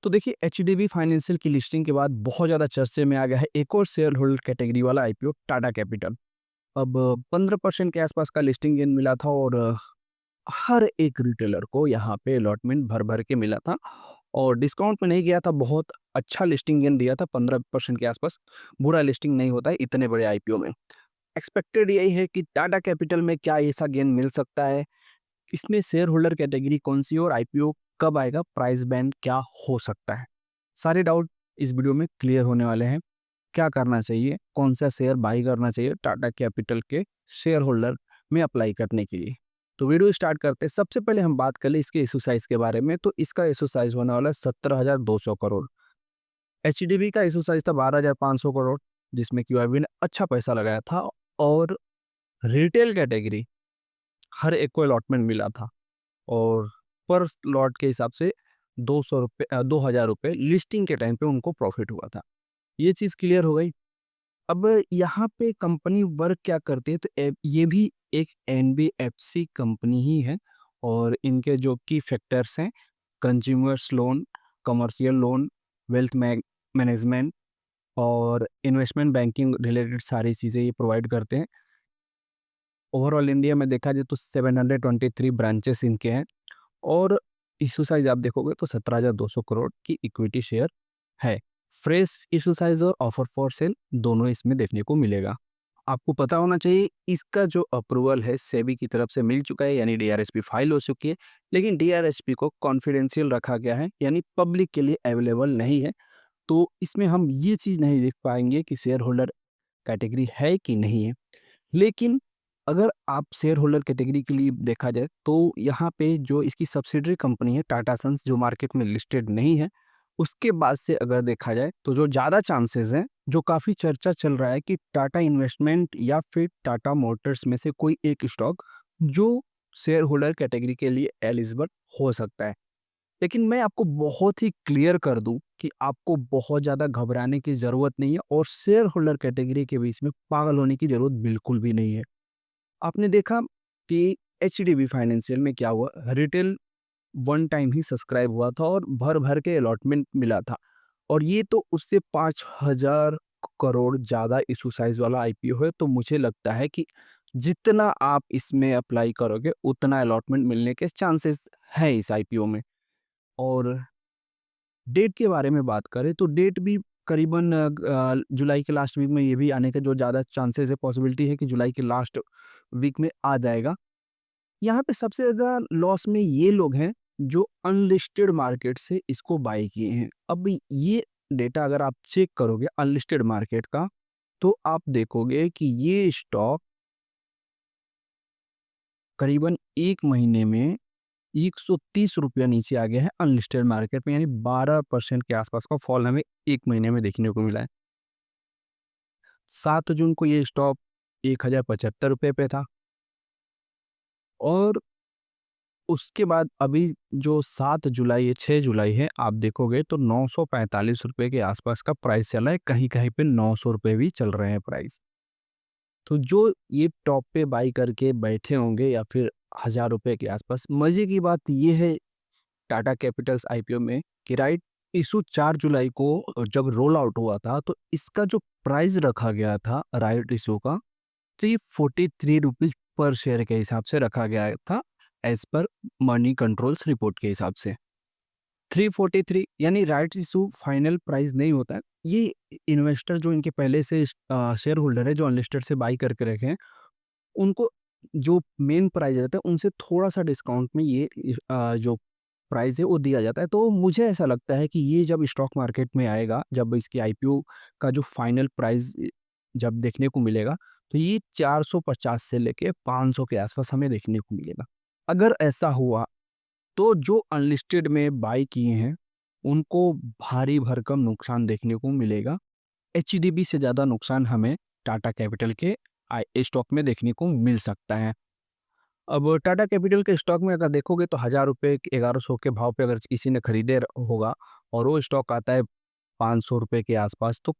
तो देखिए HDB financial की लिस्टिंग के बाद बहुत ज़्यादा चर्चे में आ गया है एक और शेयर होल्डर कैटेगरी वाला आईपीओ टाटा कैपिटल। अब 15% के आसपास का लिस्टिंग गेन मिला था और हर एक रिटेलर को यहाँ पे अलॉटमेंट भर भर के मिला था और डिस्काउंट में नहीं गया था। बहुत अच्छा लिस्टिंग गेन दिया था 15% के आसपास। बुरा लिस्टिंग नहीं होता है इतने बड़े आईपीओ में। एक्सपेक्टेड यही है कि टाटा कैपिटल में क्या ऐसा गेन मिल सकता है, इसमें शेयर होल्डर कैटेगरी कौन सी है और आईपीओ कब आएगा, प्राइस बैंड क्या हो सकता है। सारे डाउट इस वीडियो में क्लियर होने वाले हैं। क्या करना चाहिए, कौन सा शेयर बाई करना चाहिए टाटा कैपिटल के शेयर होल्डर में अप्लाई करने के लिए। तो वीडियो स्टार्ट करते हैं। सबसे पहले हम बात कर ले इसके इशू साइज के बारे में। तो इसका इशू साइज होने वाला है 17,200 करोड़। एचडीबी का इशू साइज था 12,500 करोड़, जिसमें क्यूआईबी ने अच्छा पैसा लगाया था और रिटेल कैटेगरी हर एक को अलॉटमेंट मिला था और पर लॉट के हिसाब से 2,000 रुपये लिस्टिंग के टाइम पे उनको प्रॉफिट हुआ था। ये चीज़ क्लियर हो गई। अब यहाँ पे कंपनी वर्क क्या करती है, तो ये भी एक एनबीएफसी कंपनी ही है और इनके जो की फैक्टर्स हैं, consumers loan, commercial loan, wealth management और इन्वेस्टमेंट बैंकिंग रिलेटेड सारी चीज़ें ये प्रोवाइड करते हैं। ओवरऑल इंडिया में देखा जाए तो 723 ब्रांचेस इनके हैं और इशू साइज आप देखोगे तो 17,200 करोड़ की इक्विटी शेयर है। फ्रेश इशू साइज और ऑफर फॉर सेल दोनों इसमें देखने को मिलेगा। आपको पता होना चाहिए इसका जो अप्रूवल है सेबी की तरफ से मिल चुका है, यानी डीआरएसपी फाइल हो चुकी है, लेकिन डीआरएसपी को कॉन्फिडेंशियल रखा गया है, यानी पब्लिक के लिए अवेलेबल नहीं है। तो इसमें हम ये चीज़ नहीं देख पाएंगे कि शेयर होल्डर कैटेगरी है कि नहीं है। लेकिन अगर आप शेयर होल्डर कैटेगरी के लिए देखा जाए तो यहाँ पे जो इसकी सब्सिडरी कंपनी है टाटा सन्स, जो मार्केट में लिस्टेड नहीं है, उसके बाद से अगर देखा जाए तो जो ज़्यादा चांसेस हैं, जो काफ़ी चर्चा चल रहा है कि टाटा इन्वेस्टमेंट या फिर टाटा मोटर्स में से कोई एक स्टॉक जो शेयर होल्डर कैटेगरी के लिए एलिजिबल हो सकता है। लेकिन मैं आपको बहुत ही क्लियर कर दूं कि आपको बहुत ज़्यादा घबराने की ज़रूरत नहीं है और शेयर होल्डर कैटेगरी के बीच में पागल होने की ज़रूरत बिल्कुल भी नहीं है। आपने देखा कि एचडीबी फाइनेंशियल में क्या हुआ, रिटेल वन टाइम ही सब्सक्राइब हुआ था और भर भर के अलॉटमेंट मिला था और ये तो उससे 5,000 करोड़ ज़्यादा इशू साइज वाला आईपीओ है। तो मुझे लगता है कि जितना आप इसमें अप्लाई करोगे उतना अलॉटमेंट मिलने के चांसेस है इस आईपीओ में। और डेट के बारे में बात करें तो डेट भी करीबन जुलाई के लास्ट वीक में ये भी आने का जो ज़्यादा चांसेस है, पॉसिबिलिटी है कि जुलाई के लास्ट वीक में आ जाएगा। यहाँ पे सबसे ज़्यादा लॉस में ये लोग हैं जो अनलिस्टेड मार्केट से इसको बाय किए हैं। अब ये डेटा अगर आप चेक करोगे अनलिस्टेड मार्केट का, तो आप देखोगे कि ये स्टॉक करीबन 1 महीने में ₹130 नीचे आ गया है अनलिस्टेड मार्केट में, यानी 12% के आसपास का फॉल हमें 1 महीने में देखने को मिला है। 7 जून को ये स्टॉक ₹1,075 पे था और उसके बाद अभी जो 7 जुलाई है, 6 जुलाई है, आप देखोगे तो ₹945 के आसपास का प्राइस चला है, कहीं-कहीं पे ₹900 भी चल रहे हैं प्राइस। तो जो ये टॉप पे बाई करके बैठे होंगे या फिर ₹1,000 के आसपास, मज़े की बात ये है टाटा कैपिटल्स आईपीओ में कि राइट इशू 4 जुलाई को जब रोल आउट हुआ था, तो इसका जो प्राइस रखा गया था राइट इशू का, ₹343 पर शेयर के हिसाब से रखा गया था, as per money controls report के हिसाब से। 343 यानी राइट्स इशू फाइनल प्राइस नहीं होता है। ये इन्वेस्टर जो इनके पहले से शेयर होल्डर है जो अनलिस्टेड से बाई करके रखे हैं, उनको जो मेन प्राइस रहता है उनसे थोड़ा-सा डिस्काउंट में ये जो प्राइस है वो दिया जाता है। तो मुझे ऐसा लगता है कि ये जब स्टॉक मार्केट में आएगा, जब इसकी आईपीओ का जो फाइनल प्राइस जब देखने को मिलेगा, तो ये 450 से लेके 500 के आसपास हमें देखने को मिलेगा। अगर ऐसा हुआ तो जो अनलिस्टेड में बाय किए हैं, उनको भारी भरकम नुकसान देखने को मिलेगा। एचडीबी से ज़्यादा नुकसान हमें टाटा कैपिटल के स्टॉक में देखने को मिल सकता है। अब टाटा कैपिटल के स्टॉक में अगर देखोगे तो ₹1,000 1100 के भाव पे अगर किसी ने खरीदे होगा और वो स्टॉक आता है ₹500 के आसपास, तो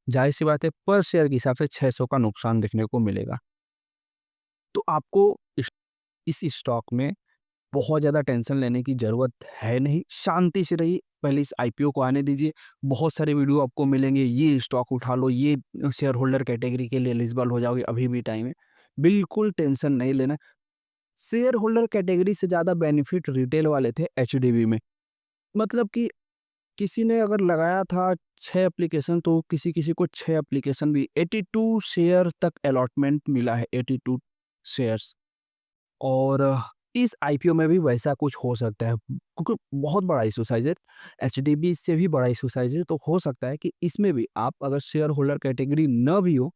जाहिर-सी बात है पर शेयर के हिसाब से 600 का नुकसान देखने को मिलेगा। तो आपको इस स्टॉक में बहुत ज़्यादा टेंशन लेने की ज़रूरत है नहीं, शांति से रहिए, पहले इस आईपीओ को आने दीजिए। बहुत सारे वीडियो आपको मिलेंगे, ये स्टॉक उठा लो, ये शेयर होल्डर कैटेगरी के लिए एलिजिबल हो जाओगे, अभी भी टाइम है। बिल्कुल टेंशन नहीं लेना। शेयर होल्डर कैटेगरी से ज़्यादा बेनिफिट रिटेल वाले थे एचडीबी में। मतलब कि किसी ने अगर लगाया था 6 एप्लीकेशन तो किसी-किसी को 6 एप्लीकेशन भी 82 शेयर तक अलॉटमेंट मिला है, 82 शेयर्स। और इस आईपीओ में भी वैसा कुछ हो सकता है क्योंकि बहुत बड़ा इशू साइज़ है। एचडीबी से भी बड़ा इशू साइज़ है, तो हो सकता है कि इसमें भी आप अगर शेयर होल्डर कैटेगरी ना भी हो,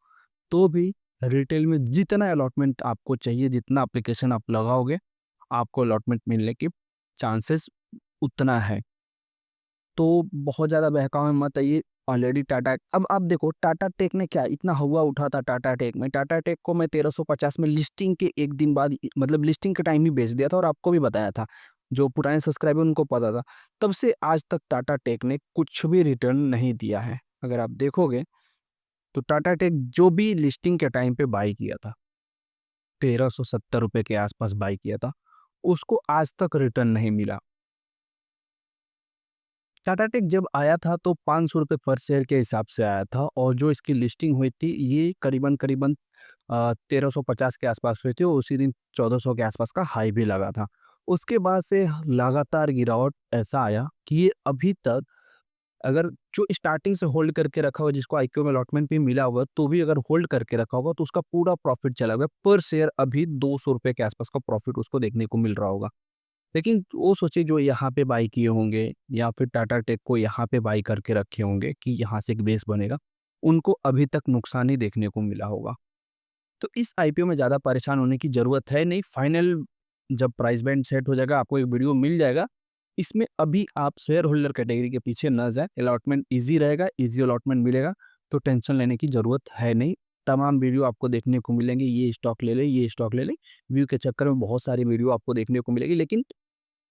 तो भी रिटेल में जितना अलॉटमेंट आपको चाहिए, जितना एप्लीकेशन आप लगाओगे, आपको अलॉटमेंट मिलने की चांसेस उतना है। तो बहुत ज़्यादा बहकावे में मत आइए। ऑलरेडी टाटा अब आप देखो टाटा टेक ने क्या इतना हवा उठा था टाटा टेक में। टाटा टेक को मैं 1350 में लिस्टिंग के 1 दिन बाद मतलब लिस्टिंग के टाइम ही बेच दिया था और आपको भी बताया था। जो पुराने सब्सक्राइबर उनको पता था। तब से आज तक टाटा टेक ने कुछ भी रिटर्न नहीं दिया है। अगर आप देखोगे तो टाटा टेक जो भी लिस्टिंग के टाइम पे बाय किया था, ₹1370 के आस-पास बाय किया था, उसको आज तक रिटर्न नहीं मिला। टाटा टेक जब आया था तो ₹500 पर शेयर के हिसाब से आया था और जो इसकी लिस्टिंग हुई थी ये करीबन 1350 के आसपास हुई थी और उसी दिन 1400 के आसपास का हाई भी लगा था। उसके बाद से लगातार गिरावट ऐसा आया कि ये अभी तक अगर जो स्टार्टिंग से होल्ड करके रखा हुआ जिसको आईपीओ में अलॉटमेंट भी मिला हुआ तो भी अगर होल्ड करके रखा होगा तो उसका पूरा प्रॉफिट चला गया। पर शेयर अभी ₹200 के आसपास का प्रॉफिट उसको देखने को मिल रहा होगा। लेकिन वो सोचिए जो यहाँ पे बाय किए होंगे या फिर टाटा टेक को यहाँ पे बाय करके रखे होंगे कि यहाँ से एक बेस बनेगा, उनको अभी तक नुकसान ही देखने को मिला होगा। तो इस आईपीओ में ज़्यादा परेशान होने की ज़रूरत है नहीं, फाइनल जब प्राइस बैंड सेट हो जाएगा आपको एक वीडियो मिल जाएगा। इसमें अभी आप शेयर होल्डर कैटेगरी के पीछे ना जाएँ, अलॉटमेंट ईज़ी रहेगा, ईज़ी अलॉटमेंट मिलेगा, तो टेंशन लेने की ज़रूरत है नहीं। तमाम वीडियो आपको देखने को मिलेंगे, ये स्टॉक ले लें, ये स्टॉक ले लें, व्यू के चक्कर में बहुत सारी वीडियो आपको देखने को मिलेगी लेकिन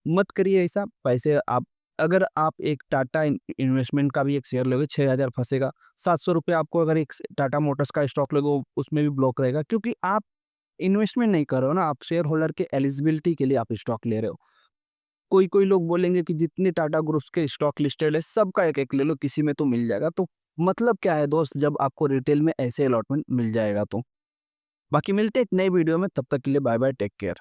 मत करिए ऐसा, पैसे आप अगर आप एक टाटा इन्वेस्टमेंट का भी एक शेयर लोगे 6000 फँसेगा, ₹700 आपको अगर एक टाटा मोटर्स का स्टॉक लोगे उसमें भी ब्लॉक रहेगा क्योंकि आप इन्वेस्टमेंट नहीं कर रहे हो ना, आप शेयर होल्डर के एलिजिबिलिटी के लिए आप स्टॉक ले रहे हो। कोई-कोई लोग बोलेंगे कि जितने टाटा ग्रुप्स के स्टॉक लिस्टेड है सबका एक-एक ले लो, किसी में तो मिल जाएगा। तो मतलब क्या है दोस्त जब आपको रिटेल में ऐसे अलॉटमेंट मिल जाएगा तो। बाकी मिलते हैं एक नई वीडियो में, तब तक के लिए बाय बाय, टेक केयर।